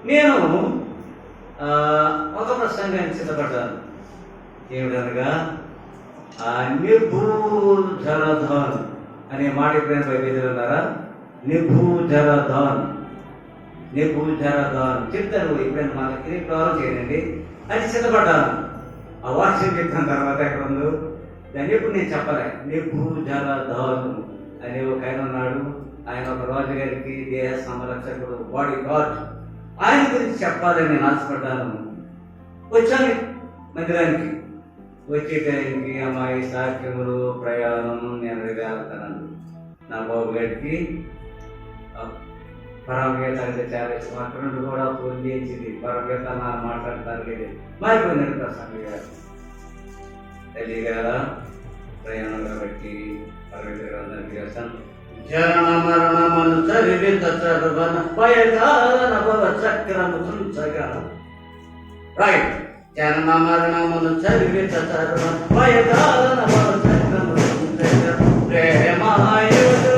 నేను ఒక ప్రసంగాన్ని సిద్ధపడ్డాను. ఏమిటనగా నెబూజరదాన్ అనే మాట ఎప్పుడైనా బైబిల్లో ఉన్నారా? నెబూజరదాన్ చెప్తారు. ఎప్పుడైనా మనకి ప్రారంభం చేయండి. అది సిద్ధపడ్డాను. ఆ వాక్యం చెప్తాను తర్వాత ఎక్కడ ఉందో దాన్ని ఎప్పుడు నేను చెప్పలే. నెబూజరదాన్ అనే ఒక ఆయన ఉన్నాడు. ఆయన ఒక రాజు గారికి దేహ సంరక్షకుడు, బాడీ గార్డ్. ఆయన గురించి చెప్పాలని నేను ఆశపడ్డాను. వచ్చాను మందిరానికి. వచ్చే టైంకి అమ్మాయి సాక్ష్యములు ప్రయాణం నేను వెళ్తాను. నా బాబు గారికి పరమగీత అంటే చాలా ఇష్టం. అక్కడ నుండి కూడా ఫోన్ చేసింది. పరమగీత మాట్లాడతారు లేదు మారిపోయిందండి ప్రసంగ గారు. తల్లి గారా ప్రయాణం కాబట్టి పరమగీత గారికి చేస్తాను. జనన మరణమును చరివిత చదువన పయకాలన భవ చక్రము తుంచగా. రైట్. జనన మరణమును చరివిత చదువన పయకాలన భవ చక్రము తుంచగా. ప్రేమాయుడు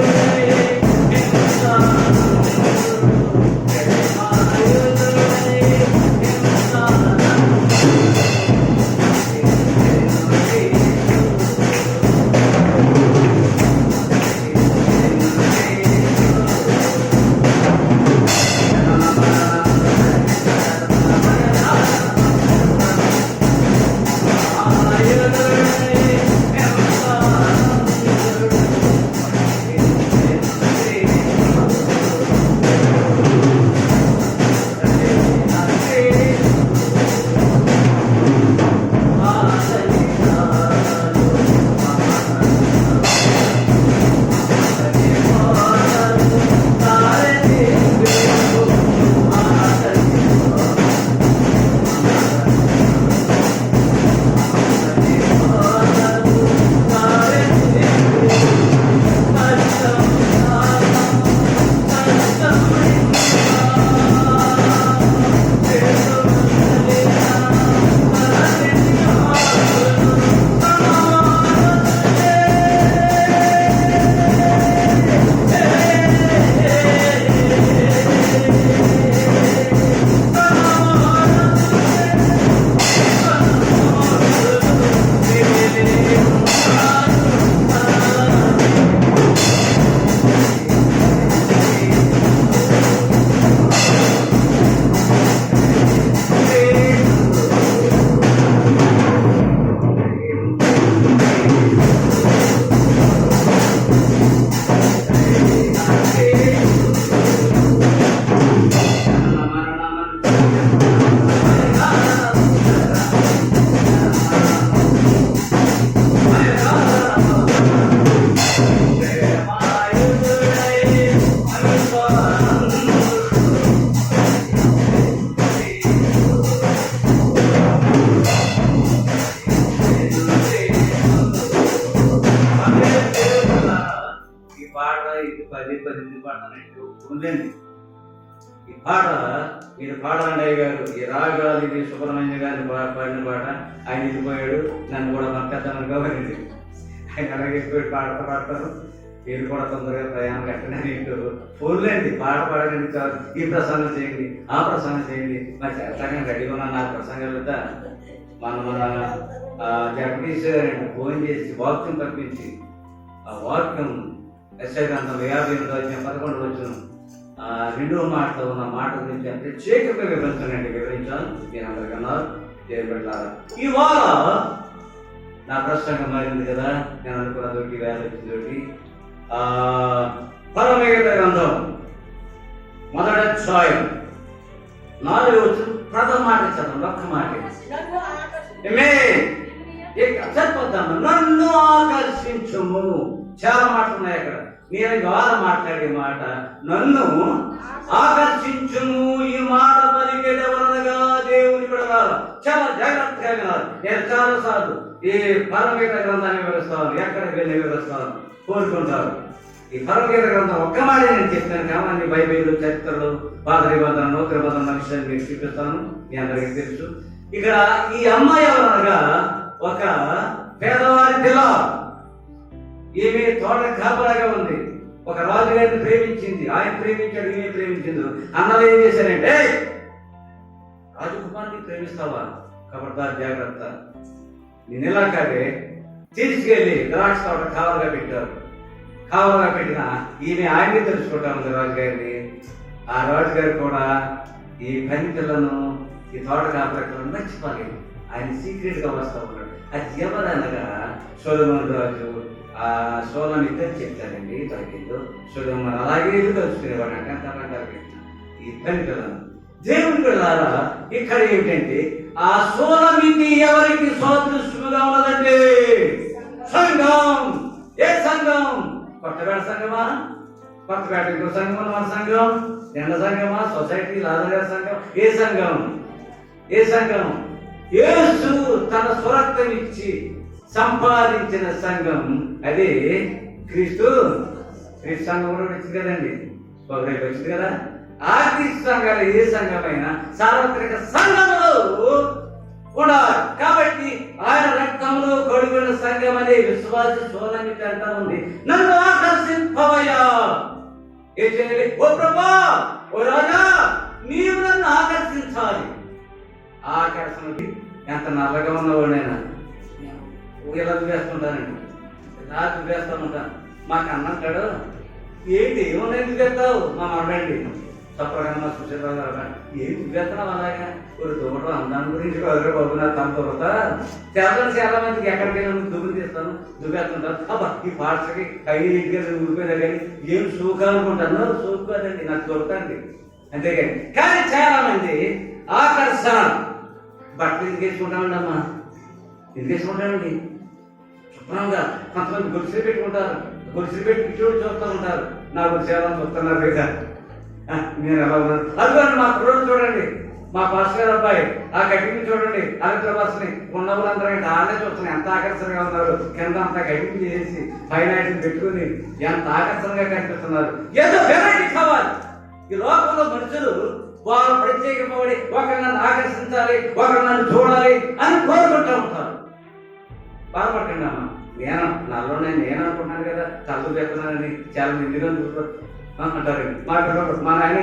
ఉందండి. ఈ పాట మీరు పాడాలండి అయ్య గారు. ఈ రాగాలు ఇది సుబ్రహ్మణ్య గారిని పాడిన పాట. ఆయన వెళ్ళిపోయాడు. నన్ను కూడా మన పెద్దలను గౌరవించి ఆయన అలాగే పాడతారు. మీరు కూడా తొందరగా ప్రయాణం కట్టండి. ఫోన్లేండి పాట పాడకండి చాలు. ఈ ప్రసంగం చేయండి, ఆ ప్రసంగం చేయండి. మరి చేస్తాగా రెడీగా ఉన్న 4 ప్రసంగాలు వద్ద మన జగదీష్ గారిని ఫోన్ చేసి వాక్యం తప్పించి ఆ వాక్యం యెషయా గ్రంథం 58వ అధ్యాయం 11వ వచనం 2వ మాటలో ఉన్న మాట గురించి ప్రత్యేకంగా వివరించాను. నేను అందరికన్నా చేయబడ్డారా. ఇవాళ నా ప్రసంగం మారింది కదా. నేను అనుకున్న దొరికి వేల వచ్చింది. పరమగీత గ్రంథం 1వ అధ్యాయం 4వ వచనం ప్రథమ మాట చదవండి. ఒక్క మాట సరిపోతాము. నన్ను ఆకర్షించుము. చాలా మాటలు ఉన్నాయి అక్కడ. నేను ఇవాళ మాట్లాడే మాట నన్ను ఆకర్షించుము. ఈ మాట పలికేదెవరనగా దేవుని బిడ్డలారా చాలా జాగ్రత్తగా వినాలి. నేను చాలా సార్లు ఈ పరమగీత గ్రంథాన్ని వివరిస్తాను. ఎక్కడికి వెళ్ళి వివరిస్తాను కోరుకుంటారు. ఈ పరమగీత గ్రంథం ఒక్క మాట నేను చెప్తాను. కానీ బైబిల్ చరిత్రలు పాత నిబంధన నూతన నిబంధన విషయాన్ని మీకు చూపిస్తాను. మీ అందరికీ తెలుసు. ఇక్కడ ఈ అమ్మాయి ఎవరనగా ఒక పేదవారి పిల్ల. ఈమె తోట కాపలాగా ఉంది. ఒక రాజుగారిని ప్రేమించింది. ఆయన ప్రేమించాడు, ఈమె ప్రేమించింది. అన్నలు ఏం చేశారంటే ప్రేమిస్తావా? ఖబర్దార్, జాగ్రత్త. నేను ఎలా కాదే తీసుకెళ్ళి ద్రాక్ష తోట కావలుగా పెట్టారు. కావలుగా పెట్టిన ఈమె ఆయన్ని తెలుసుకుంటా ఉంది రాజుగారిని. ఆ రాజుగారు కూడా ఈ పని పిల్లను, ఈ తోట కాపలను మర్చిపోలేదు. ఆయన సీక్రెట్ గా వస్తూ ఉన్నాడు. అది ఎవరనగా సొలొమోను రాజు. ఆ సోలమితో చెప్తారండి తగ్గిందో సొలొమోను అలాగే కలుసుకునేవాడు అంటారు ఈ పని పిల్లను. దేవుని పిల్లారా, ఇక్కడ ఏమిటంటే ఆ సోలమితి ఎవరికి సోదృశ్యముగా ఉన్నదండి? సంఘం. ఏ సంఘం? కొత్తపేట సంఘమా? కొత్తపేట ఇంకో సంఘం, మన సంఘం ఎండ సంఘమా? సొసైటీ లాదగారి సంఘం? ఏ సంఘం? ఏ సంఘం? యేసు తన స్వరక్తం ఇచ్చి సంపాదించిన సంఘం. అదే క్రీస్తు. క్రీస్తు సంఘం కూడా వచ్చింది కదండి, రేపు వచ్చింది కదా. ఆ క్రీస్తు సంఘాలు ఏ సంఘమైనా సార్వత్రిక సంఘములు ఉండాలి. కాబట్టి ఆయన రక్తంలో కడుగున సంఘం అనే విశ్వాస సోలమితి అంటా ఉంది. నన్ను ఆకర్షింపవయ్యా. ఏం చేయాలి? ఓ ప్రభా, ఓ రాజా, నీవు నన్ను ఆకర్షించాలి. ఆకర్షణకి ఎంత నల్లగా ఉన్నవాడైనా ఇలా చూపేస్తుంటానండి, ఇలా చూపేస్తూ ఉంటాను. మాకు అన్నంటాడు, ఏంటి ఏమన్నా ఎందుకు చేస్తావు? మా మనడండి తప్పకుండా సుశీలరావు, ఏం చూపేస్తున్నావు అలాగా? ఒక దూరం అందాన్ని గురించి వదిలే బాబు, నా తన దొరత చాలా మందికి ఎక్కడికి వెళ్ళి దుబ్బులు తీస్తాను, దుబ్బేస్తుంటాను. అబ్బా ఈ పాటకి కైలు ఇంటికి ఊరిపోయినా కానీ ఏం సూకా అనుకుంటాను. సూకు కదండి, నాకు దొరకండి అంతేగాని. కానీ చాలా మంది ఆకర్షణ బట్టలు ఎందుకు వేసుకుంటామండి అమ్మా? ఎందుకు వేసుకుంటామండి? శుభ్రంగా కొంతమంది గొలుసులు పెట్టుకుంటారు, గొలుసులు పెట్టి పిచ్చోడు చూస్తూ ఉంటారు. నా గొలుసు చూస్తున్నారు లేదా నేను ఎలా ఉన్నాను? అందుకని మా కుర్రోడు చూడండి, మా పాస్టర్ అబ్బాయి ఆ కటింగ్ చూడండి, అలెక్ట్ర బస్ని ఉన్న వాళ్ళందరూ ఆడే చూస్తున్నాయి. ఎంత ఆకర్షణగా ఉన్నారు. కింద అంత కటింగ్ చేసి పైన పెట్టుకుని ఎంత ఆకర్షణగా కనిపిస్తున్నారు. ఏదో వెరైటీ కావాలి. ఈ లోకంలో మనుషులు వారు ప్రత్యేకపడి ఒకరు నన్ను ఆకర్షించాలి, ఒకరు నన్ను చూడాలి అని కోరుకుంటూ ఉంటారు. బాధపడకండి అమ్మా. నాలోనే నేను అనుకుంటున్నాను కదా, తల్లు పెడుతున్నానని చాలా మందిగా అంటారండి. మా నాయన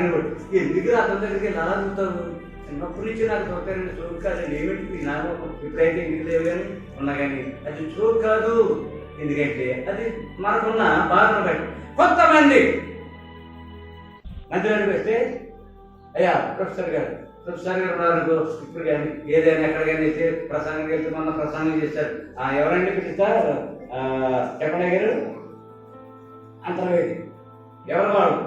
ఎందుకు అతని దగ్గరికి ఎలా చూస్తావు? చిన్నప్పటి నుంచి నాకు చూస్తారండి. చూపు కాదండి. ఏమిటి నాకు ఇప్పుడైతే ఇంటికి లేవు కానీ ఉన్నా కానీ అది చూపు కాదు. ఎందుకంటే అది మనకున్న బాధను బట్టి. కొంతమంది మంత్రి వస్తే, అయ్యా ప్రొఫెసర్ గారు ఉన్నారనుకో, ఇప్పుడు కానీ ఏదైనా ఎక్కడికైనా అయితే ప్రసంగం వెళ్తే మొన్న ప్రసంగం చేశారు. ఎవరండి పిలుస్తా చెప్పండి గారు అంతర్వేది. ఎవరు వాడు?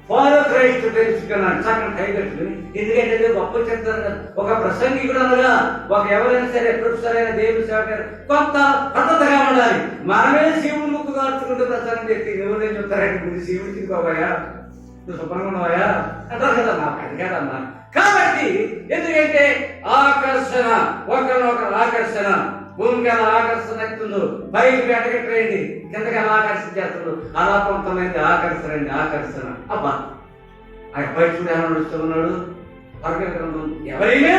ఫాలో క్రైస్ట్ తెలుసుకున్నాడు. చక్కని కై కట్టుకుని, ఎందుకంటే గొప్ప చెప్తారు కదా. ఒక ప్రసంగికుడు అనగా ఒక ఎవరైనా సరే ప్రొఫెసర్ అయిన దేవుని సేవ కొంత పద్ధతిగా ఉండాలి. మనమే శివుడు ముక్కు కార్చుకుంటూ ప్రసంగం చేస్తే ఎవరైనా చెప్తారంటే ముందు శివుడు తిరిగిపోయా, నువ్వు శుభ్రంగా ఉన్నావా అంటారు కదా. నాకు అది కాదమ్మా. కాబట్టి ఎందుకంటే ఆకర్షణ, ఒకరినొకరు ఆకర్షణ. భూమికి ఎలా ఆకర్షణ అవుతుందో పైకి వెటగట్టండి, కిందకి ఎలా ఆకర్షించేస్తుందో అలా కొంతమంది ఆకర్షణ. అబ్బా ఆ అబ్బాయి చూడు ఎలా నడుస్తూ ఉన్నాడు, ఎవరైనా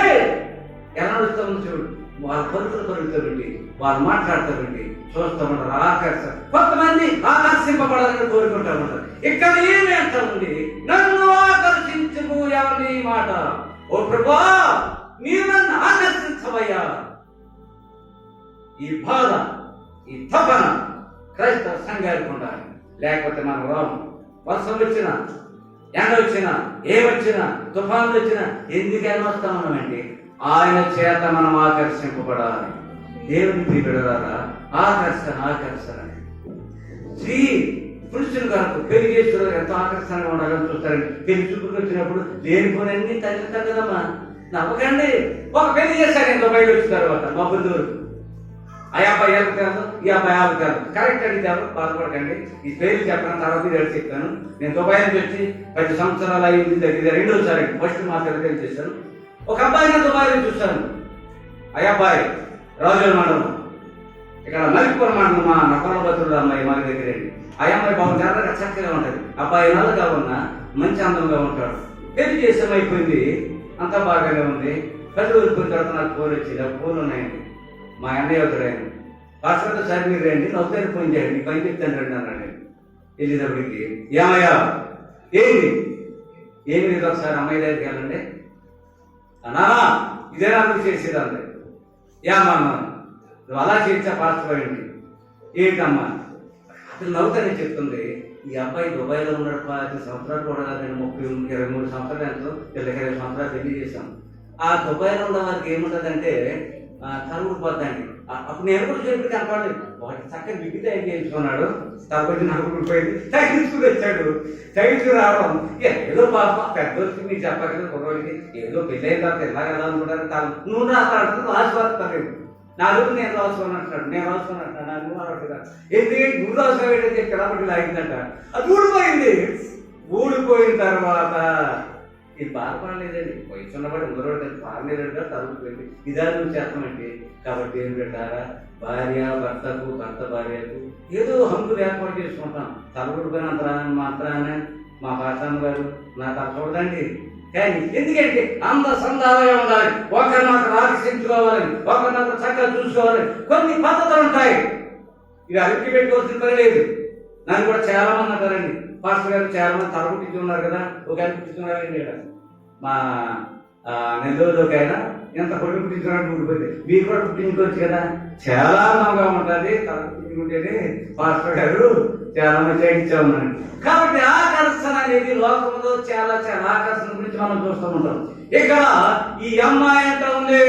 ఎలా నడుస్తూ ఉంది చూడు. వాళ్ళ పలుకుతారండి, వాళ్ళు మాట్లాడతారండి, చూస్తూ ఉంటారు. ఆకర్షణ. కొంతమంది ఆకర్షింపబడాలని కోరుకుంటా ఉంటారు. ఇక్కడ ఏమి అంటా ఉంది? నన్ను ఆకర్షించు. ఎవరిని మాట? ఓ ప్రభా, నీవు నన్ను ఆకర్షించవయ్యా. ఈ బాధ, ఈ తపన క్రైస్తవ సంఘానికి ఉండాలి. లేకపోతే మనం రాము. వర్షం వచ్చినా, ఎండ వచ్చినా, ఏమొచ్చినా, తుఫాన్లు వచ్చినా ఎందుకైనా వస్తా ఉన్నామండి? ఆయన చేత మనం ఆకర్షింపబడాలి. దేవుని ప్రియబిడ్డలారా, ఆకర్షణ. స్త్రీ పురుషులు కనుక పెళ్లి చేసుకున్న ఎంతో ఆకర్షణగా ఉండాలని చూస్తారండి. పెళ్లి చూపుకి వచ్చినప్పుడు లేనిపోయినన్ని తగ్గుతారు కదమ్మా. నమ్మకండి. ఒక పెళ్లి చేశారు ఎంతో బయట వచ్చిన తర్వాత మా బంధువులు, ఆ అబ్బాయి వెళ్తాను, ఈ అబ్బాయి ఆగుతాను. కరెక్ట్ అడిగారు, బాధపడకండి. ఈ పేర్లు చెప్పిన తర్వాత మీరు చెప్తాను. నేను దుబాయ్ నుంచి వచ్చి 10 సంవత్సరాలు అయింది. దగ్గర రెండోసారి ఫస్ట్ మా సెలబ్రేట్ చేశాను. ఒక అబ్బాయిని దుబాయ్లో చూశాను. ఆ అబ్బాయి రాజుల మండలం, ఇక్కడ మలిపురం మండలం, మా నకల బతులు అమ్మాయి మా దగ్గర. ఆ అమ్మాయి బాబు జరగక చక్కగా ఉంటుంది. అబ్బాయి నల్లగా ఉన్నా మంచి అందంగా ఉంటాడు. పెళ్లి చేసాం, అయిపోయింది, అంతా బాగానే ఉంది. పెళ్లి ఊరిపోయిన తర్వాత నాకు ఫోన్ వచ్చింది. ఆ ఫోన్ ఉన్నాయండి. మా అన్నయ్య అవుతాడు ఆయన. పాస్టర్తో సార్ మీరు రండి, నవ్వుతారు ఫోన్ చేయండి, పని చెప్తాను రండి అన్నాడు. వెళ్ళేటప్పటికి ఏమయ్యా ఏంటి ఏమి లేదు, ఒకసారి అమ్మాయి దగ్గరికి వెళ్ళండి అన్నా, ఇదే నాకు చేసేది అంది. ఏమ్మా నువ్వు అలా చేర్చా పాస్పోయింది ఏంటమ్మా అసలు నవ్వుతానే చెప్తుంది. ఈ అబ్బాయి దుబాయ్లో ఉన్నాడు 10 సంవత్సరాలు కూడా కాదండి, 23 సంవత్సరాలు ఎంతో 20 సంవత్సరాలు పెళ్లి చేశాం. ఆ దుబాయ్లో ఉన్న వారికి ఏముంటుందంటే తరుగుడిపోద్దండి. అప్పుడు నేను కూడా చెప్పి కనపడలేదు. వాటి చక్కని విగ్గి తయారు చేయించుకున్నాడు, తగ్గొచ్చి నలుగుడిపోయింది, తగ్గించుకుని వచ్చాడు. తగ్గించుకు రావడం ఏదో పాప పెద్ద వచ్చి మీకు చెప్పగలదు కుర్రోడికి ఏదో పెళ్ళి అయిన తర్వాత ఎలా కదా అనుకుంటారు. నువ్వు రాస్తాడు రాసిపోతాను నాకు నేను రాసుకున్నట్టున్నాడు, నేను రాసుకున్నట్టు నాకు అన్నట్టుగా ఎందుకంటే నువ్వు రాసుకోవేటని చెప్పి కాబట్టి లాగిందంట. అది ఊడిపోయింది. ఊడిపోయిన తర్వాత ఇది బాధపడలేదండి, వయసు ఉన్నవాడు ముందరోడు పారలేదంటే తరుగుపోయింది. ఇదాన్ని నువ్వు చేస్తామండి. కాబట్టి ఏం పెట్టారా, భార్య భర్తకు భర్త భార్యకు ఏదో హంగులు ఏర్పాటు చేసుకుంటాం. తలగొడిపోయినంత మాత్రాన్ని మా పాఠశాల గారు నాకు అది చూడండి. కానీ ఎందుకంటే అంత సందాలుగా ఉండాలి, ఒకరినొకరు ఆకర్షించుకోవాలని, ఒకరినొకరు చక్కగా చూసుకోవాలని కొన్ని పద్ధతులు ఉంటాయి. ఇవి అవికి పెట్టుకోవాల్సిన పని లేదు. నన్ను కూడా చాలా మంది అంటారండి, పాస్టర్ గారు చాలా మంది తలపుట్టించి ఉన్నారు కదా, ఒక ఆయన పుట్టించున్నారండి. మా నెల్లూరులోకి అయినా ఎంత పొడి పుట్టించుకున్నట్టు ఊడిపోతే మీరు కూడా పుట్టించుకోవచ్చు కదా, చాలా బాగా ఉంటుంది. తలపుట్టించుకుంటేనే పాస్టర్ గారు చాలా మంది చేయించా ఉన్నారండి. కాబట్టి ఆకర్షణ అనేది లోకంలో చాలా చాలా ఆకర్షణ గురించి మనం చూస్తూ ఉంటాం. ఇక్కడ ఈ అమ్మాయి ఎంత ఉంది,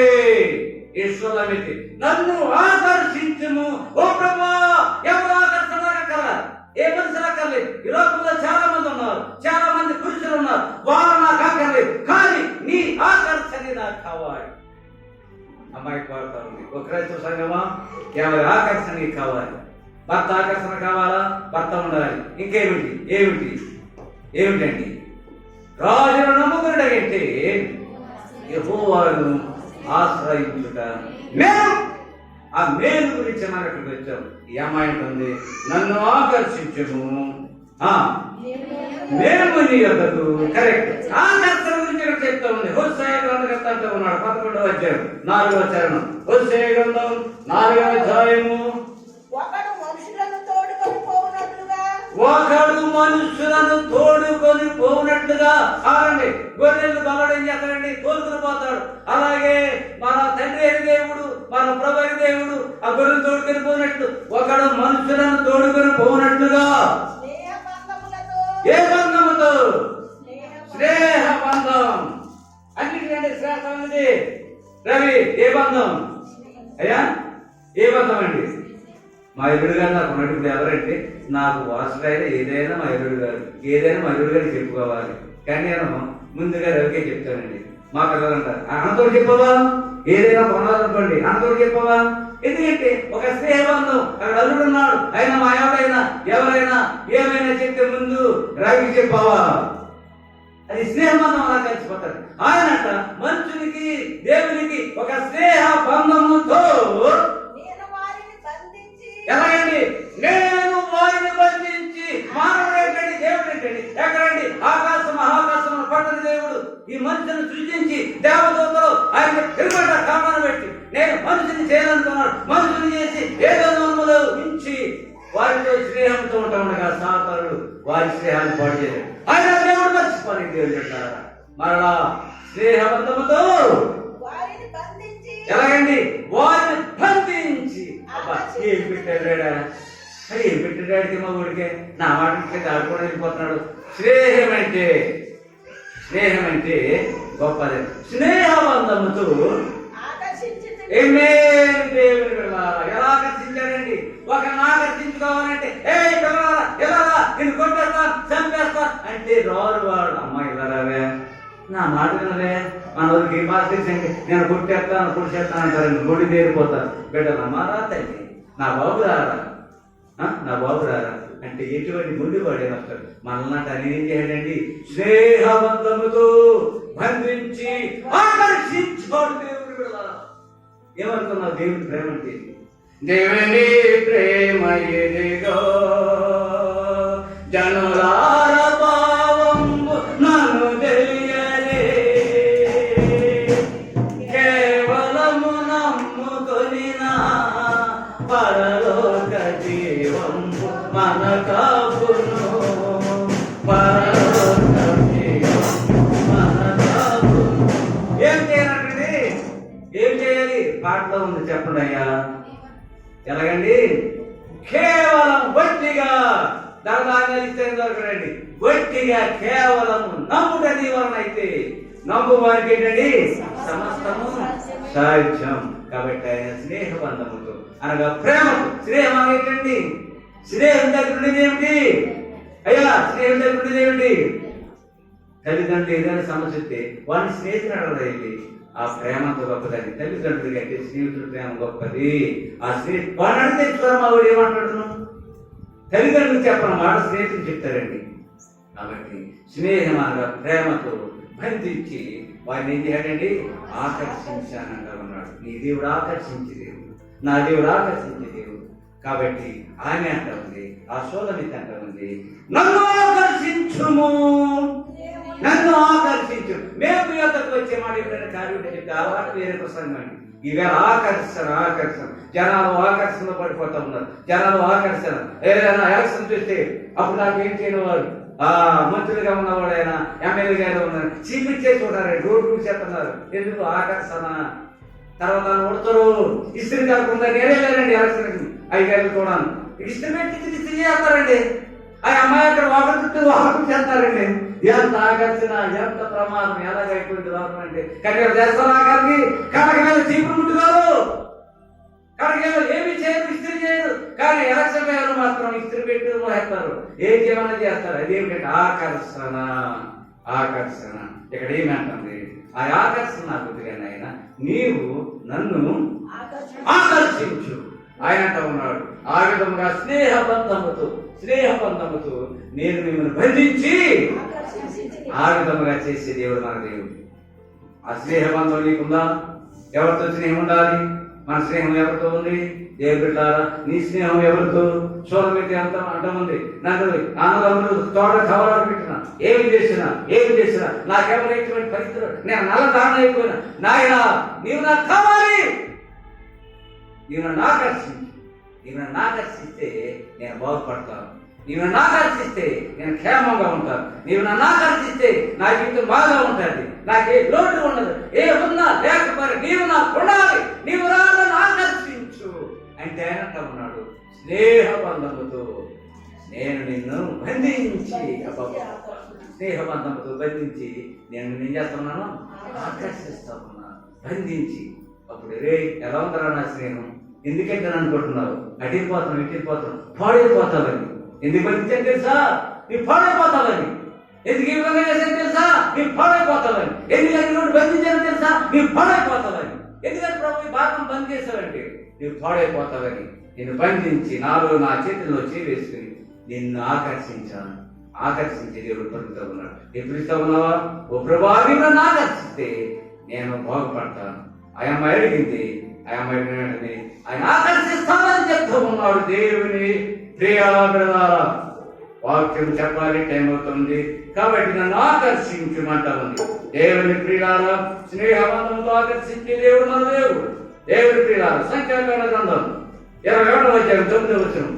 ఈశ్వరమితి నన్ను ఆకర్షించుము ఓ ప్రభా. ఎవరు ఆకర్షణ అక్కర్లా, ఏ మనుషులు అక్కర్లేదు. ఈ లోకంలో చాలా మంది ఉన్నారు, చాలా మంది పురుషులు ఉన్నారు, వారు నాకు అక్కర్లేదు. కానీ నీ ఆకర్షణ నాకు కావాలి. అమ్మాయి కోరుతా ఉంది. ఒక క్రైస్తవ సంఘమా, ఎవరి ఆకర్షణ నీకు కావాలి. భర్త ఆకర్షణ కావాలా, భర్త ఉండాలి. ఇంకేమిటి ఏమిటి ఏమిటండి, రాజును నమ్ముకున్నట్టే యెహోవాను ఆశ్రయించుట మేలు. ఆ మేలు గురించి మనకు వచ్చాం. ఈ అమ్మాయి ఉంటుంది, నన్ను ఆకర్షించము మేము నీ యొద్దకు. కరెక్ట్, ఆకర్షణ గురించి ఇక్కడ చెప్తా ఉంది. హోసేయ గ్రంథకర్త అంటూ ఉన్నాడు 11వ అధ్యాయం 4వ చరణం. హోసేయ గ్రంథం 4వ అధ్యాయము. ఒకడు మనుషులను తోడుకొని పోవునట్లుగా ఆగండి. గొర్రెలు దొరడం చేస్తాడండి, తోలుకుని పోతాడు. అలాగే మన తండ్రి అయిన దేవుడు, మన ప్రభు అయిన దేవుడు ఆ గొర్రెలు తోడుకొని పోయినట్లు ఒకడు మనుషులను తోడుకొని పోవునట్లుగా. ఏ బంధముతో? స్నేహ బంధం. అన్నిటికంటే శ్రేష్టమైనది రవి ఏ బంధం అయ్యా? ఏ బంధం అండి? మా ఎరుడు గారు నాకు ఉన్నట్టు ఎవరంటే నాకు వాసుడైనా ఏదైనా మా ఎరుడు గారు, ఏదైనా మా ఎరుడు గారికి చెప్పుకోవాలి. కానీ నేను ముందుగా రవికే చెప్తానండి. మా పిల్లలు అంటారు, అన్నతోడు చెప్పవా, ఏదైనా కొనాలనుకోండి అన్నతోడు చెప్పవా. ఎందుకంటే ఒక స్నేహబంధం. అక్కడ అల్లుడు ఉన్నాడు, ఆయన మా ఎవరైనా ఎవరైనా ఏమైనా చెప్తే ముందు రవికి చెప్పవా. అది స్నేహబంధం అలా కలిసిపోతాడు. ఆయనట మనుషునికి దేవునికి ఒక స్నేహ బంధముతో ఎలాగండి, నేను వారిని బంధించి. మానవుడు ఏంటండి, దేవుడు ఏంటండి, ఎక్కడండి? ఆకాశం మహాకాశం పట్టని దేవుడు ఈ మనుషులను సృష్టించి దేవదూతలు ఆయన తిరుగుట కారణం పెట్టి నేను మనిషిని చేయాలనుకున్నాడు. మనుషుని చేసి ఏదో నమ్మలో ఉంచి వారితో స్నేహంతో ఉంటా ఉండగా సాతానుడు వారి స్నేహాన్ని పాడు చేయలేదు. ఆయన దేవుడు మర్చిపోయి దేవుడు అంటారా. మరలా స్నేహబంధముతో ఎలాగండి, వారిని బంధించి. ఏం పెట్టాడా, ఏం పెట్టాడికి మా ఊడికే నా మాట ఆడుకోవడం వెళ్ళిపోతున్నాడు. స్నేహం అంటే గొప్పదే. స్నేహబంధముతో దేవుని వెళ్ళాలా. ఎలా ఆకర్షించాడండి? ఒకరిని ఆకర్షించుకోవాలంటే ఏ పిల్లరా ఎలా నేను కొట్టేస్తా చంపేస్తా అంటే రారు వాడు. అమ్మాయి ఇలా రావే, నా మాట వినవే, మన ఊరికి భాష నేను కొట్టేస్తాను పొడిచేస్తాను అంటారండి. గొడి తేరిపోతారు. బిడ్డలమ్మా రా తల్లి, నా బాబు రారా, నా బాబు రారా అంటే ఎటువంటి ముందు పడేస్తారు. మనల్లాంటి అని ఏం చేయాలండి, స్నేహబంధముతో బంధించి ఆకర్షించాడు దేవుడు. ఏమనుకున్నావు దేవుని ప్రేమ అంటే? దేవుని ప్రేమ ఎదిగో జనులార భావము నన్ను తెలియలే, కేవలము నమ్ముకొనిన పరలోక జీవము మన కాపును. పరలోక జీవము చెప్పండి అయ్యా. ఎలాగండి? కేవలం వట్టిగా ధనధాన్యాలు ఇస్తే దొరకడండి. వట్టిగా కేవలం నమ్ముట నీ వలన అయితే నమ్ము వారికి ఏంటండి సమస్తము సాధ్యం. కాబట్టి ఆయన స్నేహబంధముతో అనగా ప్రేమతో, స్నేహం అనేటండి స్నేహం దగ్గర ఉండేది ఏమిటి అయ్యా? స్నేహం దగ్గర ఉండేది ఏమిటి? తల్లిదండ్రులు ఏదైనా సమస్య వస్తే వాడిని స్నేహితులు అడగదండి. ఆ ప్రేమతో గొప్పదండి. తల్లిదండ్రులు కంటే స్నేహితుల ప్రేమ గొప్పది. ఆ స్నేహితుడు వాడిని అడిగితే చెప్తారు, మా వాడు ఏమంటాడు? తల్లిదండ్రులు చెప్పడం వాడు స్నేహితులు చెప్తారండి. కాబట్టి స్నేహం అనగా ప్రేమతో బంధించి వాడిని ఏం చేయాలండి? ఆకర్షించానంగా ఉన్నాడు. నీ దేవుడు ఆకర్షించే దేవుడు, నా దేవుడు ఆకర్షించే దేవుడు. కాబట్టి ఆమె అంట ఉంది, ఆ సోదమిత అంట ఉంది, నన్ను ఆకర్షించుము, నన్ను ఆకర్షించు. మేము యొక్కకు వచ్చే మాట ఎప్పుడైనా కార్యం చెప్తే అలవాటు వేరే ప్రసంగం అండి. ఇవాళ ఆకర్షణ ఆకర్షణ జనాలు ఆకర్షణలో పడిపోతా ఉన్నారు. జనాలు ఆకర్షణ ఏదైనా ఎలక్షన్ చూస్తే అప్పుడు నాకు ఏం చేయని వాడు మంత్రులుగా ఉన్నవాడైనా ఎమ్మెల్యేగా ఉన్నారు చీపిచ్చేసి ఉంటారు, రోడ్డు చేస్తున్నారు. ఎందుకు? ఆకర్షణ. తర్వాత ఉడతారు. ఇస్త్రీ కాకుండా నేనే లేరండి ఎలక్షన్ 5 ఏళ్ళు కూడా ఇస్త్రీ పెట్టి ఇస్త్రీ చేస్తారండి. ఆ అమ్మాయి అక్కడ వాకరు చేస్తారండి. ఎంత ఆకర్షణ, ఎంత ప్రమాదం, ఎలాగైపోయింది లోపం అంటే. కానీ చేస్తారు ఆఖరికి కడక మీద చీపురు ముట్టుకోరు, కడక ఏమి చేయరు, ఇస్త్రీ చేయరు. కానీ ఎలక్షన్ వేయాలి మాత్రం ఇస్త్రీ పెట్టి మోహేస్తారు, ఏం చేయమన్నా చేస్తారు. అదేమిటంటే ఆకర్షణ. ఆకర్షణ ఇక్కడ ఏమంటుంది? ఆ ఆకర్షణ నాకు కానీ ఆయన నీవు నన్ను ఆకర్షించు ఆయన అంటూ ఉన్నాడు. ఆ విధముగా స్నేహబంధముతో నేను మిమ్మల్ని బంధించి ఆ విధముగా చేసే దేవుడు మన దేవుడు. ఆ స్నేహబంధం నీకుందా? ఎవరితో స్నేహం ఉండాలి? మన స్నేహం ఎవరితో ఉంది? దేవుడు పెట్టారా? నీ స్నేహం ఎవరితో? సోదరులకి అంటముంది, నన్ను అన్నదమ్ములు తోట కవరాలు పెట్టినా ఏమి చేసినా నాకెవరు ఎటువంటి పరిస్థితులు నేను నల్ల దారుణ అయిపోయినా నాయన నీవు నాకు కావాలి, నీవు నన్ను ఆకర్షించు. నీవు నన్ను ఆకర్షిస్తే నేను బాగుపడతాను. నీవు నన్ను ఆకర్షిస్తే నేను క్షేమంగా ఉంటాను. నీవు నన్ను ఆకర్షిస్తే నా జీవితం బాగా ఉంటుంది, నాకే లోటు ఉండదు. ఏ ఉన్నా లేకపోతే నీవు నాకు ఉండాలి, నీవు నన్ను ఆకర్షించు అంటే ఆయన ఉన్నాడు. స్నేహబంధముతో నేను నిన్ను బంధించి, స్నేహబంధముతో బంధించి నేను ఏం చేస్తున్నాను? ఆకర్షిస్తా ఉన్నాను, బంధించి. అప్పుడు రే ఎలా ఉందరా నా స్నేహం? ఎందుకంటే అనుకుంటున్నావు అడిగిపోతాం, ఇట్టిపోతాం, పాడైపోతావని. ఎందుకు బంధించాను తెలుసా? నీవు పాడైపోతావని. ఎందుకు ఈ విధంగా చేశాను తెలుసా? నీవు పాడైపోతావని. ఎందుకంటే నువ్వు బంధించాను తెలుసా? నీవు పాడైపోతావని. ఎందుకంటే ప్రభు ఈ భాగం బంద్ చేశావంటే నీవు పాడైపోతావని. నిన్ను బంధించి నాలో నా చేతుల్లో చేవేసుకుని నిన్ను ఆకర్షించాను. ఆకర్షించే దేవుడు పలుకుతూ ఉన్నాడు. ఎప్పుడు ఇస్తా ఉన్నావా? ఓ ప్రభా నన్ను ఆకర్షిస్తే నేను బాగుపడతాను. ఆ అమ్మాయి అడిగింది, ఆ అమ్మాయి ఆయన ఆకర్షిస్తానని చెప్తూ ఉన్నాడు. దేవుని ప్రియారా వాక్యం చెప్పాలి, టైం అవుతుంది కాబట్టి నన్ను ఆకర్షించమంటా ఉంది. దేవుని ప్రియారా స్నేహబంధంతో ఆకర్షించే దేవుడు మన దేవుడు. దేవుని ప్రియారా సంఖ్యాకాండ గ్రంథం 21వ అధ్యాయం 9వ వచనం.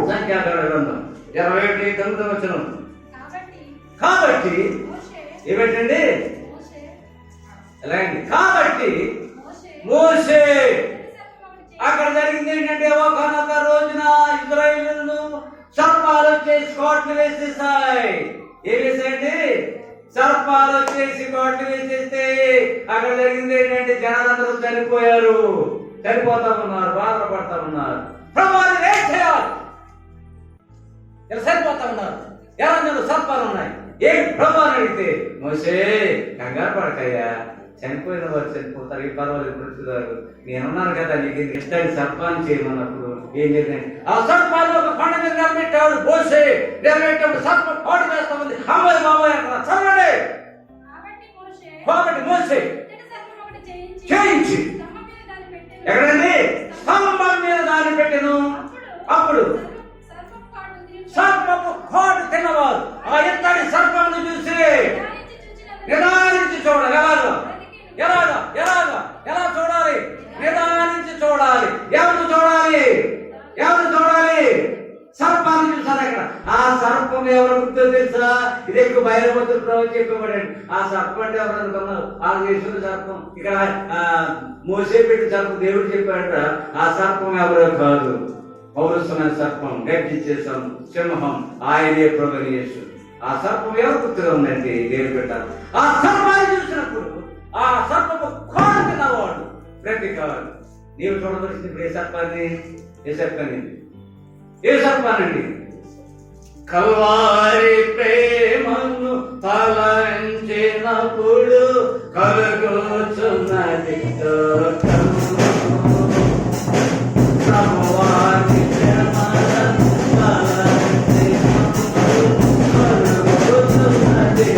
సంఖ్యాకాండ గ్రంథం 21:9వ వచనం. కాబట్టి ఏమిటండి? ఎలాంటి? కాబట్టి మోషే అక్కడ జరిగింది ఏంటంటే ఒకనొక రోజున ఇశ్రాయేలును సర్పాలు వచ్చేసి కోట్లు వేసేసాయి. ఏం వేసాయండి? సర్పాలు వచ్చేసి కోట్లు వేసేస్తే అక్కడ జరిగింది ఏంటంటే జనాలందరూ చనిపోయారు, చనిపోతా ఉన్నారు, బాధపడతా ఉన్నారు. ప్రభావం ఏం చేయాలి? ఇలా చనిపోతా ఉన్నారు, ఎవరన్నా సర్పాలు ఉన్నాయి. ఏం ప్రభావం అడిగితే మోషే కంగారు పడకయ్యా, చనిపోయిన వారు చనిపోతారు, ఈ పర్వాలేదు బ్రతుకుతారు, నేనున్నాను కదా నీకు ఇష్టాన్ని సర్పాన్ని చేయమన్నప్పుడు ఏం చేశాను? ఆ సర్పాన్ని ఒక కొండ మీద నిలబెట్టాడు. మోషే నిలబెట్టాడు, సర్పం పాడు చేస్తా ఉంది. అమ్మాయి బాబాయ్ అక్కడ చదవండి. కాబట్టి మోషే చేయించి ఎక్కడండి? స్తంభం మీద దాన్ని పెట్టెను. అప్పుడు సర్పము కాడు తిన్నవారు ఆ ఎత్తడి సర్పమును చూసి నిదానించి చూడాలి. ఎలా చూడాలి? నిదానించి చూడాలి. ఎవరు చూడాలి? సర్పాన్ని చూసారు. అక్కడ ఆ సర్పం ఎవరు గుర్తో తెలుసా? ఇదే బయలుపత్రుడు ప్రభు చెప్పబడండి. ఆ సర్పం అంటే ఎవరు అనుకున్నావు? ఆ యేసుని సర్పం. ఇక్కడ మోసే పెట్టి సర్పం దేవుడు చెప్పాడంట. ఆ సర్పం ఎవరో కాదు, పౌరసమైన సర్పం, గర్జించే సింహం, ఆయనే ప్రభుని యేసు. ఆ సర్పం ఎవరు గుర్తుగా ఉందండి? దేవుడు పెట్టారు. ఆ సర్పాన్ని చూసినప్పుడు ఆ సర్పము కోరుకున్నవాడు ప్రతికారు. నీవు చూడవలసింది ఇప్పుడు ఏ సర్పాన్ని? ఏ సర్పానండి? కల్వారి ప్రేమను తలంచినప్పుడు కలుగుచున్నది ప్రభువాని ప్రేమను తలంచినప్పుడు కలుగుచున్నది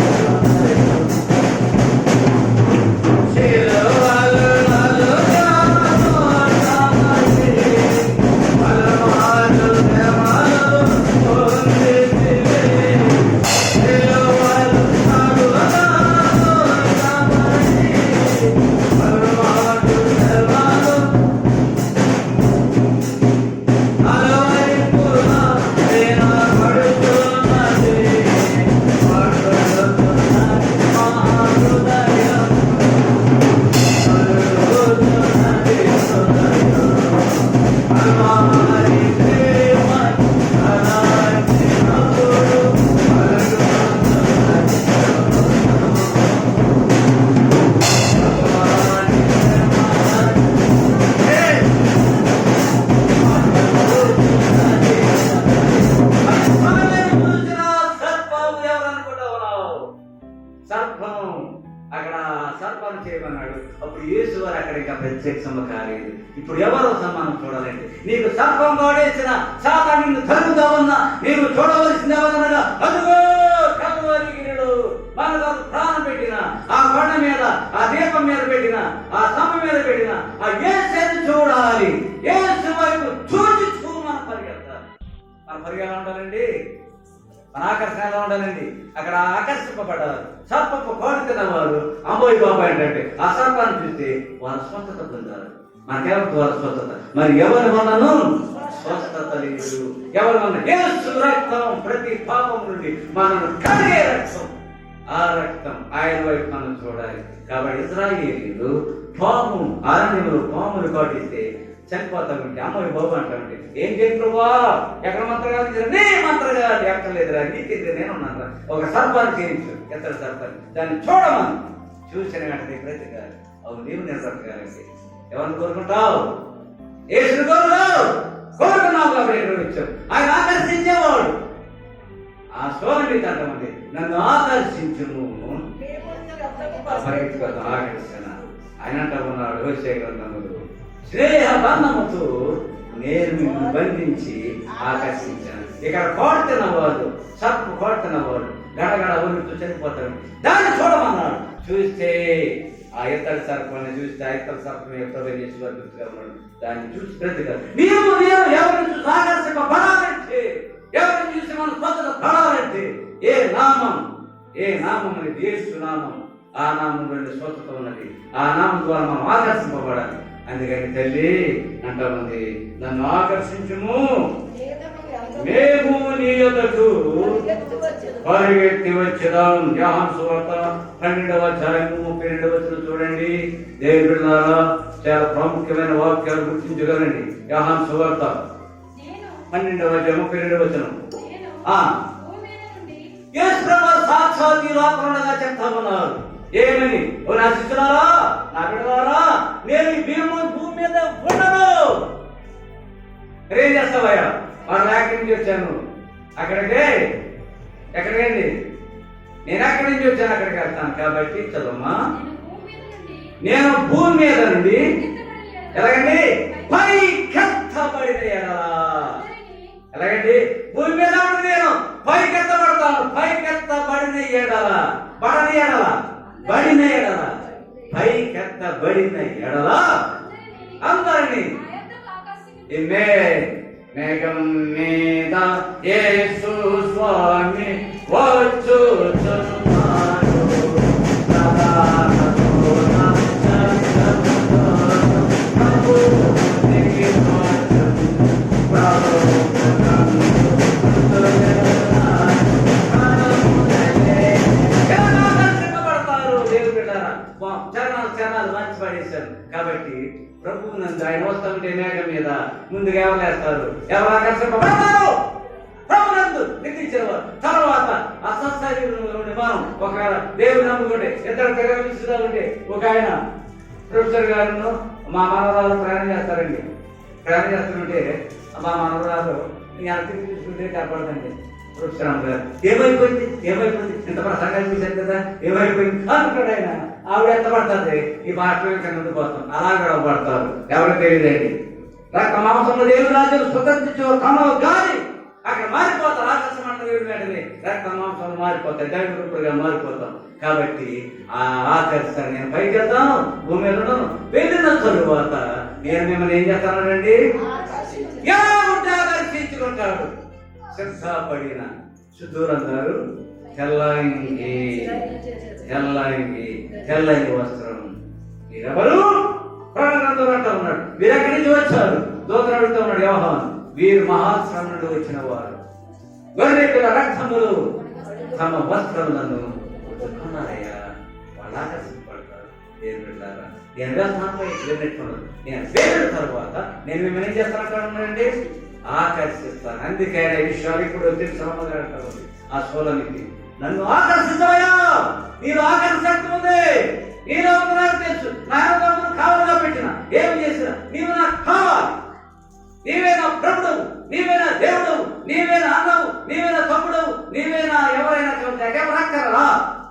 కాలేదు. ఇప్పుడు ఎవరో సన్మానం చూడాలంటే నీకు సర్పం వాడేసిన సాతాను నిన్ను తరుగుతా ఉన్నా నీవు చూడవలసింది ఎవరనగా అదుగో కల్వరి గిరిలో మనకు ప్రాణం పెట్టిన ఆ కొండ మీద, ఆ దీపం మీద పెట్టిన, ఆ స్తంభం మీద పెట్టిన ఆ యేసుని చూడాలి. యేసు వైపు చూసి మనం పరిగెత్తాలి. మనం పరిగెలా ఉండాలండి, మన ఆకర్షణ ఎలా ఉండాలండి? అక్కడ ఆకర్షింపబడ్డారు. సర్పపు కోడి తిన్నవారు అమ్మోయి బాబా ఏంటంటే ఆ సర్పాన్ని చూస్తే వారు స్వస్థత పొందారు. మనకెవరికి వారు స్వస్థత? మరి ఎవరి వలనను స్వస్థత లేదు. ఎవరి వలన? యేసు రక్తం ప్రతి పాపం నుండి మనను కడిగే రక్తం. ఆ రక్తం ఆయన వైపు మనం చూడాలి. కాబట్టి ఇశ్రాయేలీయులు పాము అరణ్యంలో పాములు కాటిస్తే చనిపోతా ఉంటే అమ్మోయి బాబు అంటా ఉంటే ఏం చేయవా? ఎక్కడ మంత్రగాలు నీ మంత్రగాలు ఎక్కలేదురా, నీకెందుకు నేను ఉన్నాను. ఒక సర్పాన్ని చేయించు, ఎంత సర్పాన్ని దాన్ని చూడమని చూసిన వెంటనే ప్రతిగారు అవును నీవు నేను బ్రతకాలంటే ఎవరిని కోరుకుంటావు? యేసుని కోరుకున్నావు కాబట్టి వచ్చావు. ఆయన ఆకర్షించేవాడు. ఆ స్వామి అంటమండి నన్ను ఆకర్షించును ఆకర్షణ. ఆయన అంటా ఉన్నాడు హోషేయ గ్రంథములు, స్నేహ బంధముతో నేను నిన్ను బంధించి ఆకర్షించాను. ఇక్కడ కోడుతున్నవాడు సర్పు కోడుతున్నవాడు గడగడ ఊరితో చనిపోతాడు. దాన్ని చూడమన్నాడు. చూస్తే ఆ ఇత్తడి సర్పాన్ని చూస్తే ఆ ఇత్తడి సర్పం ఉన్నాడు. దాన్ని చూసి ప్రతికారు. నీవు ఎవరిని చూసి ఆకర్షింపబడాలంటే, ఎవరిని చూసి మనం స్వచ్ఛత పడాలంటే ఏ నామం అనేది యేసు నామం. ఆ నామం నుండి స్వచ్ఛత ఉన్నది. ఆ నామం ద్వారా మనం ఆకర్షింపబడాలి. అందుకని తల్లి అంటా ఉంది, నన్ను ఆకర్షించుము, మేము నీ యొద్దకు పరిగెత్తి వచ్చేదాం. యోహాను సువార్త 12వ అధ్యాయము 32వ వచనం చూడండి. దేవుని బిడ్డలారా చాలా ప్రాముఖ్యమైన వాక్యాలు గుర్తించగలండి. యోహాను సువార్త 12వ అధ్యాయం 32వ వచనం. యేసు ప్రభువు సాక్షాత్ ఈ లోకంలో చెప్తా ఉన్నారు. ఏమని? ఓ నా శిష్యులారా, నా బిడ్డలారా, నేను ఈ భూమి మీద ఉండను. ఏం చేస్తావయ్యా? వాడు ఎక్కడి నుంచి వచ్చాను ఎక్కడికండి? నేను ఎక్కడి నుంచి వచ్చాను అక్కడికి వెళ్తాను. కాబట్టి చదవమ్మా, నేను భూమి మీద నుండి ఎలాగండి పైకెత్తబడిన ఎడలా. ఎలాగండి? భూమి మీద ఉండి నేను పైకెత్తబడతాను. పైకెత్తబడిన ఎడలా, పైకెత్తబడిన ఎడలా అందరినీ మేఘం మీద యేసు స్వామి వచ్చుచున్నాడు. ప్రభు ప్రభువు నందు ఆయన వస్తుంటే మేఘం మీద ముందుగా ఎవరు వేస్తారు? ఎవరు ఆకర్షింపబడతారు? ప్రభు నందు నిద్రించేవారు. తర్వాత అసత్శరీరంలో మనం ఒకవేళ దేవుడు నమ్ముకుంటే ఇద్దరు తెగ ఉంటే ఒక ఆయన ప్రొఫెసర్ గారు మా మనవరాలు ప్రయాణం చేస్తారండి. ప్రయాణం చేస్తుంటే మా మనవరాలు తిరిగి చూసుకుంటే కనపడదండి. ప్రొఫెసర్ గారు ఏమైపోయింది ఇంత ప్రసంగాలు చూశారు కదా, ఏమైపోయింది అనుకుంటాడు ఆయన. ఆవిడ ఎంత పడుతుంది? ఈ బాష్పం కింద పోతాం అలా కూడా పడతారు. ఎవరికి తెలియదండి. రక్త మాంసంలో దేవుడు రాజులు స్వతంత్రించే క్రమం కానీ అక్కడ మారిపోతారు. ఆకాశం అంటే వెంటనే రక్త మాంసాలు మారిపోతాయి, దైవకుడుగా మారిపోతాం. కాబట్టి ఆ ఆకర్షణ నేను పైకి వెళ్తాను, భూమి మీద వెళ్ళిన తరువాత నేను మిమ్మల్ని ఏం చేస్తానండి? ఎలా ఉంటే ఆకర్షించుకుంటాడు. సిద్ధపడిన శుద్ధులందరూ తెల్లని వస్త్రం. వీరెవరు? ప్రాణంతో అంటూ ఉన్నాడు. వీరు ఎక్కడి నుంచి వచ్చారు? దూతను అడుగుతూ ఉన్నాడు యోహాను. వీరు మహాశ్రమ నుండి వచ్చిన వారు. గొర్రెపిల్ల రక్తములు తమ వస్త్రములను ఉతుకున్నారయ్యా. వాళ్ళు ఆకర్షించబడతారు. దేవుని బిడ్డలారా, నేను వేస్తాను వెళ్ళినట్టున్నాడు. నేను వెళ్ళిన తర్వాత నేను మిమ్మల్ని ఏం చేస్తానంటే ఆకర్షిస్తాను. అందుకే ఈ విషయాలు ఇప్పుడు తెలుసు. ఆ సోలనికి నన్ను ఆకర్షించవయ్యా, నీలో ఆకర్షించ ఉంది, నీలో నాకు తెలుసు. నా కావాలిగా పెట్టిన ఏమి చేసినా నీవు నాకు కావాలి. నీవే నా ప్రభుడవు, నీవే నా దేవుడవు, నీవే నా అన్నవు, నీవే నా తమ్ముడవు, నీవే నా ఎవరైనా ఎవరక్కరా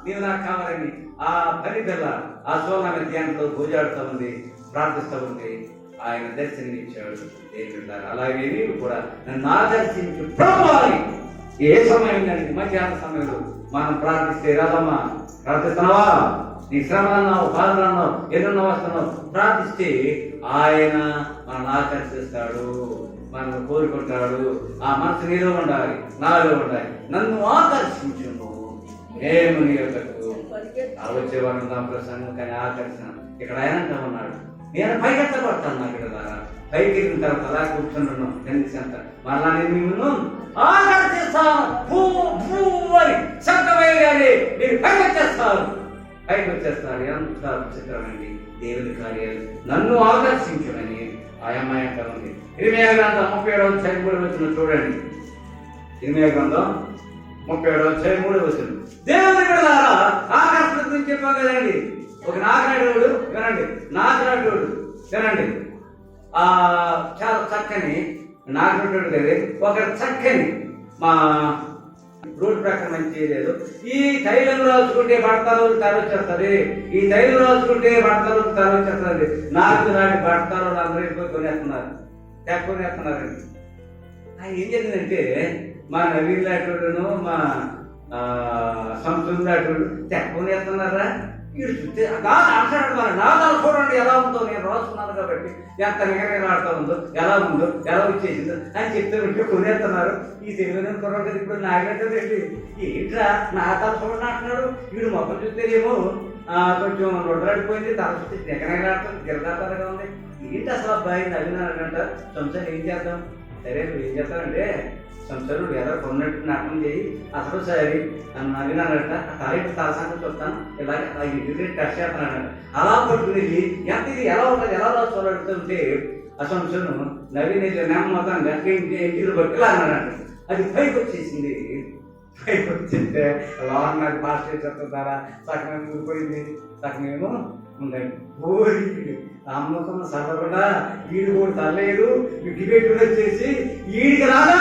నీవు నాకు కావాలని ఆ పని పిల్ల ఆ సోల ధ్యానంతో పూజాడుతూ ఉంది, ప్రార్థిస్తూ ఉంది. ఆయన దర్శనమిచ్చాడు. అలాగే నీవు కూడా నన్ను ఆదర్శించు ప్రభువాని. ఏ సమయం కానీ మధ్యాహ్న సమయంలో మనం ప్రార్థిస్తే రాదమ్మా, ప్రార్థిస్తున్నావా? నీ శ్రమలు అన్నావు, బాధలు అన్నావు, ఎదురున్న వస్తున్నావు, ప్రార్థిస్తే ఆయన మనల్ని ఆకర్షిస్తాడు, మనల్ని కోరుకుంటాడు. ఆ మనసు నీలో ఉండాలి, నాలో ఉండాలి. నన్ను ఆకర్షించును, మేము నీ యొక్కకు వచ్చేవాడు నా ప్రసంగం. కానీ ఆకర్షణ ఇక్కడ ఆయన అంటూ ఉన్నాడు, నేను పైకెత్తబడతాను. నాకు కదా పైకి ఎక్కిన తర్వాత అలా కూర్చుంటున్నాం ఎంత మళ్ళా నేను మిమ్మల్ని ఆకర్షిస్తాను అని శబ్దమయ్యాలి. మీరు పైకి వచ్చేస్తారు. ఎంత చిత్రమండి దేవుని కార్యాలు. నన్ను ఆకర్షించునని ఆయమ్మాయంట ఉంది. ఇరిమియా గ్రంథం 37వ అధ్యాయం 3వ వచనం చూడండి. ఇరిమియా గ్రంథం 37వ అధ్యాయం 3వ వచనం. దేవుని బిడ్డలారా, ఆకర్షణ గురించి చెప్పాం కదండి. ఒక నాగరాడు వినండి, నాగరాడు వినండి. చాలా చక్కని నాగరాడు లేదు, ఒక చక్కని మా రోడ్డు ప్రకారం మంచి లేదు. ఈ తైలం రాసుకుంటే భర్తలు తరవచ్చేస్తుంది, ఈ తైలం రాసుకుంటే భర్తలు తరవచ్చేస్తుంది. నాకు నాటి భర్తలు అందరూ ఎక్కువ కొనేస్తున్నారు, కొనేస్తున్నారండి. ఆయన ఏం జరిగిందంటే మా నవీన్ లాంటి మా సంస్కృతి లాంటి కొనేస్తున్నారా? వీడు చూస్తే అంటాడు, మన నాదాలు చూడండి ఎలా ఉందో, నేను రాసుకున్నాను కాబట్టి ఎంత నిగరగలాడుతూ ఉందో, ఎలా ఉందో, ఎలా వచ్చేసిందో అని చెప్తే ఉంటే కొనేస్తున్నారు. ఈ తెలుగు కుర్రాడు ఇప్పుడు నాగంటే ఏంట్రా నాదాలు చూడండి అంటున్నాడు. వీడు మొక్కలు చూస్తేనేమో కొంచెం రొడ్రాడిపోయింది, తల చూస్తే నిగరగలాడుతుంది, గిరదాతలుగా ఉంది. ఏంటి అసలు అబ్బాయి నవ్వినారంట. సంసారం ఏం చేద్దాం? సరే నువ్వు ఏం చేస్తావంటే సంసారం ఎలా కొన్నట్టు నాటకం చేయి. అసలు సరే నన్ను నవ్వినారంట. తలెట్టు తలసాన్ని చూస్తాను, ఇలాగే ఇంటి టచ్ చేస్తానంట. అలా పట్టుకుని ఎంత ఇది ఎలా ఉంటుంది, ఎలా చూడాడుతుంటే ఆ సంసారం నవ్వి నెమ్మతంగా ఇంటిలో పట్టుకులా అన్నాడంట. అది పైకి వచ్చేసింది. పైకి వచ్చింటే లోన్ నాకు పాస్ చేసేస్తారా సగం ఊరిపోయింది, సగమేమో ఉందండి. ఊరి అమ్మకం సరకుండా ఈడు కూడా తరలేదు. డిబేట్ కూడా వచ్చేసి ఈడికి రాదా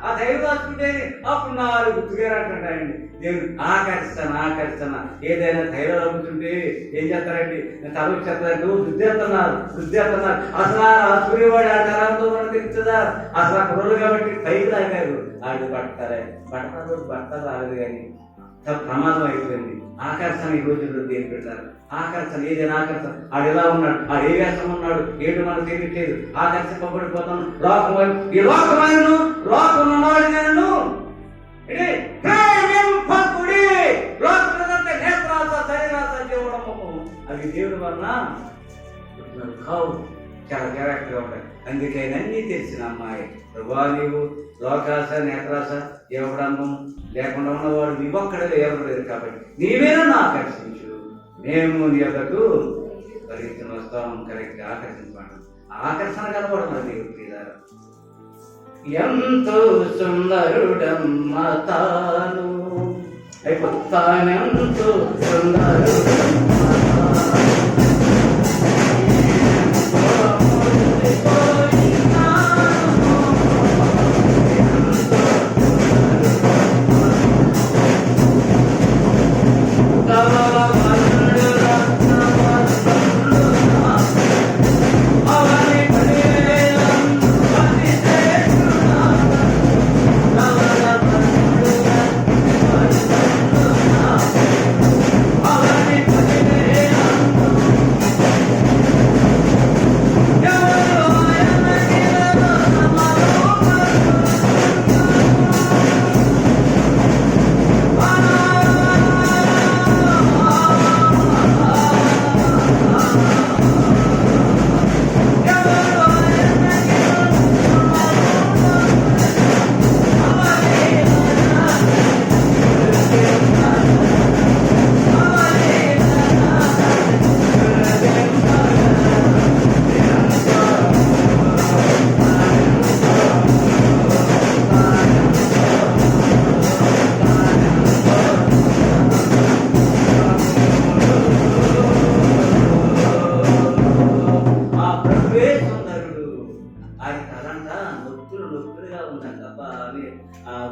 ఆ ధైర్యం రాసుకుంటే అప్పుడు 4 గుర్తుగారంటాయండి. దేవుడు ఆకర్షణ ఏదైనా ధైర్యం అవుతుంటే ఏం చేస్తారండి? తలకు చెప్తారు, రుద్దేస్తున్నారు. అసలు ఆ సూర్యవాడు ఆ తరంతో మనకు తెలుస్తుందా? అసలు ఆ కుర్రలు కాబట్టి పైకి లాగారు. ఆడు బట్టలు రాలేదు కానీ ప్రమాదం అయిపోయింది. ఆకర్షణ ఈ రోజుల్లో దేని పెట్టారు. ఆకర్షణ ఏదైనా ఆకర్షణ. ఆడు ఎలా ఉన్నాడు, ఆడు ఏ వేషం ఉన్నాడు ఏంటో మనకు తెలియట్లేదు. ఆకర్షింపబడిపోతాను లోకం. ఈ లోకమైనను లోకం ఉన్నవాడు నేను నేత్రాస శరీరాస జీవనము అవి దేవుడి వలన కావు. చాలా జాగ్రత్తగా ఉంటాయి. అందుకే అన్నీ తెలిసిన అమ్మాయి ప్రభా నీవు లోకాస నేత్రాస ఎవడమ్మం లేకుండా ఉన్నవాడు నీవొక్కడే ఎవరు లేదు కాబట్టి నీవే నన్ను ఆకర్షించు, మేము నీ యొక్కకు పరిగెత్తున వస్తాం కరెక్ట్ ఆకర్షించమంటాం. ఆకర్షణ కలవడం మన దేవుడు ప్రియులారా. ఎంతో సుందరుడమ్మ తాను అయిపోతానెంతో సుందరుడమ్మ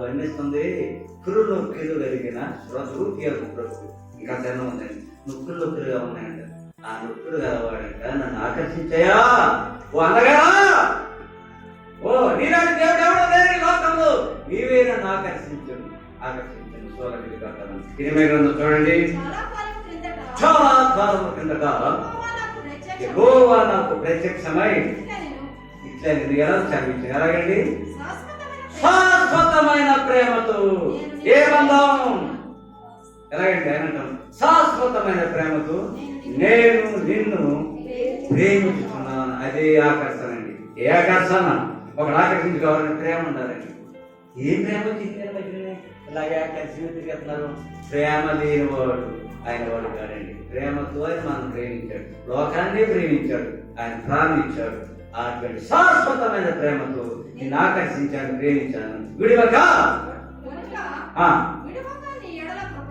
వర్ణిస్తుంది. కురు నొక్కిలు కలిగిన ఇంకా జనం ఉందండి. నొక్కులు నొక్కులుగా ఉన్నాయంట. ఆ నొక్కులు గలవాడంట నన్ను ఆకర్షించాయా ఓ అనగా ఓ నీలాంటి దేవుడు ఎవడో లేని లోకంలో నీవే నన్ను ఆకర్షించను. సోలగిరి కట్టాను. ఇరిమయ గ్రంథం చూడండి. చాలా కాలం కిందట యెహోవా నాకు ప్రత్యక్షమై ఇట్లా నేను ఎలా చదివించాను. ఎలాగండి? శాశ్వతమైన ప్రేమతో. ఏ బంధం? ఎలాగంటే ఆయన అంటాం శాశ్వతమైన ప్రేమతో నేను నిన్ను ప్రేమించుకున్నాను. అదే ఆకర్షణ అండి. ఏ ఆకర్షణ? ఒకడు ఆకర్షించి కావాలని ప్రేమ ఉండాలండి. ఏ ప్రేమ ఇలాగే ఆకర్షణ తిరుగుతున్నారు. ప్రేమ లేని వాడు ఆయన వాడు కాడండి. ప్రేమతో ఆయన మనం ప్రేమించాడు, లోకాన్ని ప్రేమించాడు, ఆయన ప్రాణించాడు. అటువంటి శాశ్వతమైన ప్రేమతో నేను ఆకర్షించాను, ప్రేమించాను. విడివక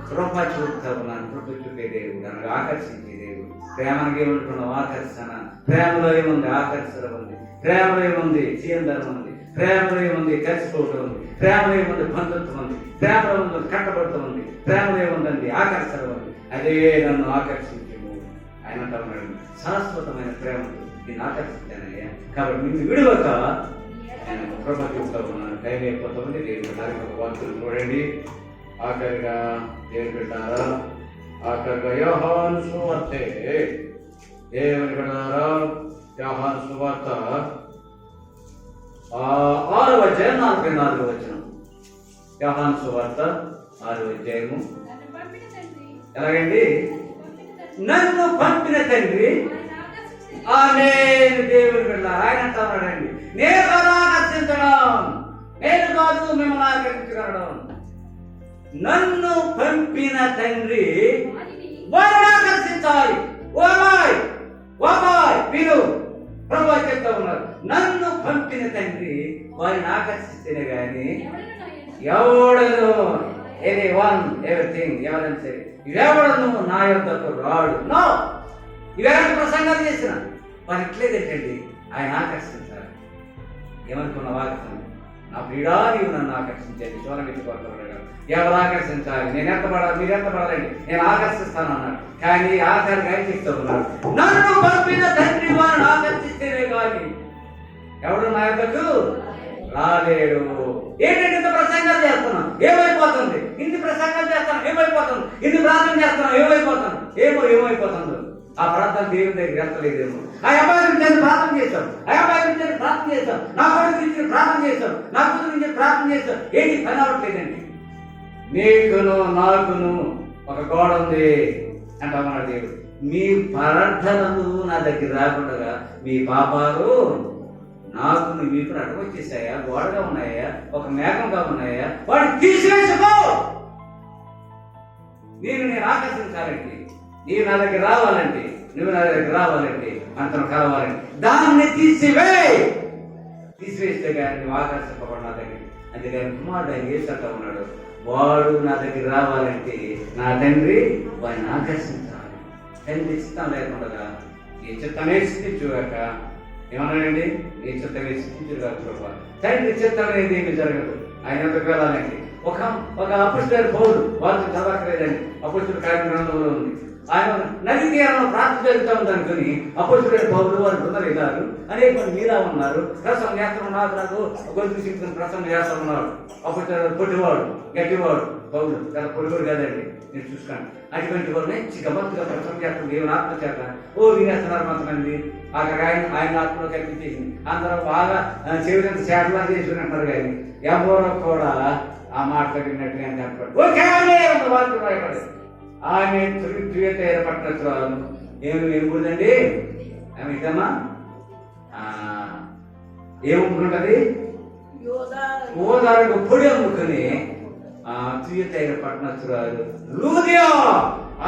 కృప చూపుతా ఉన్నాను. కృప చూపే దేవుడు, అనగా ఆకర్షించే దేవుడు. ప్రేమకి ఏమంటున్నావు? ఆకర్షణ. ప్రేమలో ఏముంది? ఆకర్షణ ఉంది. ప్రేమలో ఏముంది? చీందరం ఉంది. ప్రేమలో ఏముంది? కలిసిపోవటం ఉంది. ప్రేమలో ఏముంది? బంధుత్వం ఉంది. ప్రేమలో ఉంది కట్టబడుతూ ఉంది. ప్రేమలో ఏముందండి? ఆకర్షణ ఉంది. అదే నన్ను ఆకర్షించము. ఆయన అంటున్నాడు శాశ్వతమైన ప్రేమతో నేను ఆకర్షించానయ్యా. కాబట్టి నిన్ను విడువక ఆయన కృప చూపుతా ఉన్నాను. టైం అయిపోతా ఉంది. దేవుడు ఒక వాక్యం చూడండి. ఆఖరిగా దేవుడు పెట్టారా? ఆఖరిగా యోహాను సువార్తే. దేవుని పెట్టారా? యోహాను సువార్త 6వ అధ్యాయం 44వ వచనం. యోహాను సువార్త 6వ అధ్యాయము. ఎలాగండి? నన్ను పంపిన తండ్రి నేను దేవుని బిడ్డ. ఆయన అంటున్నాడండి నేను ఆకర్షించడం, నేను కాదు మిమ్మల్ని ఆకర్షించగలడం. నన్ను పంపిన తండ్రి వారిని ఆకర్షించాలి. వీరు ప్రభు చెప్తా ఉన్నారు. నన్ను పంపిన తండ్రి వారిని ఆకర్షిస్తేనే గాని ఎవడను ఎవ్రీథింగ్ ఎవరైనా సరే ఎవడను నా యొక్కకు రాడు. నో, ఇవేళ ప్రసంగాలు చేసిన వారు ఇట్లేదేంటండి ఆయన ఆకర్షించాలి. ఏమనుకున్న వాక్యం? నా ప్రియుడా నీవు నన్ను ఆకర్షించేది. చూడగట్టుకోవాలి. ఎవరు ఆకర్షించాలి? నేను ఎంత పడాలి, మీరు ఎంత పడాలండి, నేను ఆకర్షిస్తాను అన్నాడు. కానీ ఆఖరికి ఆయన చెప్తూ ఉన్నాడు నన్ను పంపిన తండ్రి వారిని ఆకర్షిస్తేనే కానీ ఎవడు నా యొక్కకు రాలేడు. ఏంటంటే ఇంత ప్రసంగాలు చేస్తున్నాం ఏమైపోతుంది? ఇన్ని ప్రసంగాలు చేస్తాను ఏమైపోతుంది? ఇన్ని ప్రార్థన చేస్తున్నాం ఏమైపోతాను? ఏమైపోతుందో ఆ ప్రార్థన దేవుని దగ్గర ఎంతలేదేమో. ఆ అబ్బాయి గురించి నేను ప్రార్థన చేశాం, ఆ అబ్బాయి గురించి నేను ప్రార్థన చేశాం, నా కొడుకు గురించి ప్రార్థన చేశాం, నా కూతురు గురించి ప్రార్థన చేశాం. ఏంటి పని అవ్వట్లేదండి. నీకును నాకును ఒక గోడ ఉంది అంటామన్నాడు దేవుడు. మీ ప్రార్థనలు నా దగ్గర రాకుండా మీ పాపాలు నాకు మీకు అడగొచ్చేసాయా? గోడగా ఉన్నాయా? ఒక మేఘంగా ఉన్నాయా? వాడిని తీసివేసుకో. నేను ఆకర్షించాలంటే, నీవు నా దగ్గర రావాలంటే, నువ్వు నా దగ్గరికి రావాలంటే అంతను కలవాలంటే దాన్ని తీసివేస్తే కానీ నువ్వు ఆకర్షింపబడి నా దగ్గర. అందుకని కుమారుడు ఆయన చేస్తూ ఉన్నాడు, వాడు నా దగ్గర రావాలంటే నా తండ్రి వాడిని ఆకర్షించాలి. తండ్రి చిత్తం లేకుండా నీ చిత్తమే స్థితించుగాక. ఏమన్నాడండి? నీ చిత్తమే స్థితించుగాక ప్రభు. తండ్రి చిత్తం అనేది ఏమి జరగదు. ఆయన ఎంతకు వెళ్ళాలండి. ఒక అపుష్టుడు పౌరుడు, వాళ్ళకి చదవక్కలేదండి, అపుష్టుడు కార్యక్రమంలో ఉంది. ఆయన నది తీరంలో ప్రార్థన జరుగుతూ ఉంది అనుకుని అపుష్టుడైన పౌరులు వారు బృందలిగారు, అనేక మంది మీలా ఉన్నారు, ప్రసంగం చేస్తూ నాకు గొంతు సింపుని ప్రసంగం చేస్తూ ఉన్నారు. అపుష్టుడు పొట్టివాడు, గట్టివాడు పౌరులు, చాలా పొడివాడు కాదండి, మీరు చూసుకోండి. అటువంటి వాడు మంచి గమ్మత్తుగా ప్రసంగం చేస్తుంది దేవుని ఆత్మ చేత. వినేస్తున్నారు కొంతమంది. అక్కడ ఆయన ఆత్మలో కల్పించేసింది. అందరూ బాగా చెవినంత చేతలా చేసుకుని అంటారు, కానీ ఎవరో కూడా ఆ మాట తగినట్టుగా చెప్పాడు. వాళ్ళు రాయబడి ఆమె తుయత ఏర్పడినట్లు ఏముంటుందండి. ఆమె ఇదమ్మా ఏముంటుంటది? ఓదారు పొడి అమ్ముకుని తుయత ఏర్పడినట్లు లూదియా.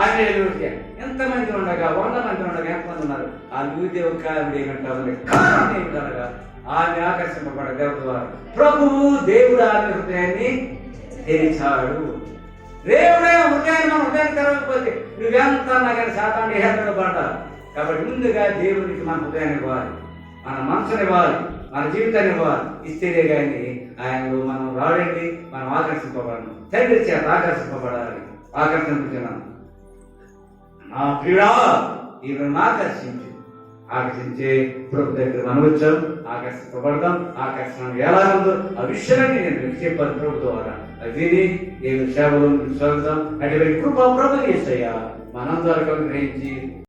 ఆమె లూదియా. ఎంతమంది ఉండగా 100 మంది ఉండగా ఎంతమంది ఉన్నారు? ఆ లూదియా ఒక ఆవిడ ఏమంటారు? కారణం ఏమిటనగా ఆమె ఆకర్షింపబడ దేవత ప్రభువు దేవుడు ఆమె హృదయాన్ని తెరిచాడు. దేవుడే హృదయాన్ని మన హృదయాన్ని తెరవకపోతే నువ్వెంత కానీ శాతాన్ని హేళనలో పడ్డావు. కాబట్టి ముందుగా దేవునికి మన హృదయాన్ని ఇవ్వాలి, మన మనసుని ఇవ్వాలి, మన జీవితాన్ని ఇవ్వాలి. ఇస్తేనే కానీ ఆయనలో మనం రాడండి, మనం ఆకర్షింపబడను. తండ్రి చేత ఆకర్షింపబడాలి. ఆకర్షించున్నాను నా ప్రియుడా ఈమెను ఆకర్షించే ప్రభు దగ్గర మనం వచ్చాం. ఆకర్షింపబడదాం. ఆకర్షణ ఎలా ఉందో ఆ విషయాన్ని నేను చెప్పాను ప్రభు ద్వారా. అది నేను సేవలో స్వాగతం. అటువంటి కృపా ప్రభు యేసయ్య మనందరికీ గ్రహించి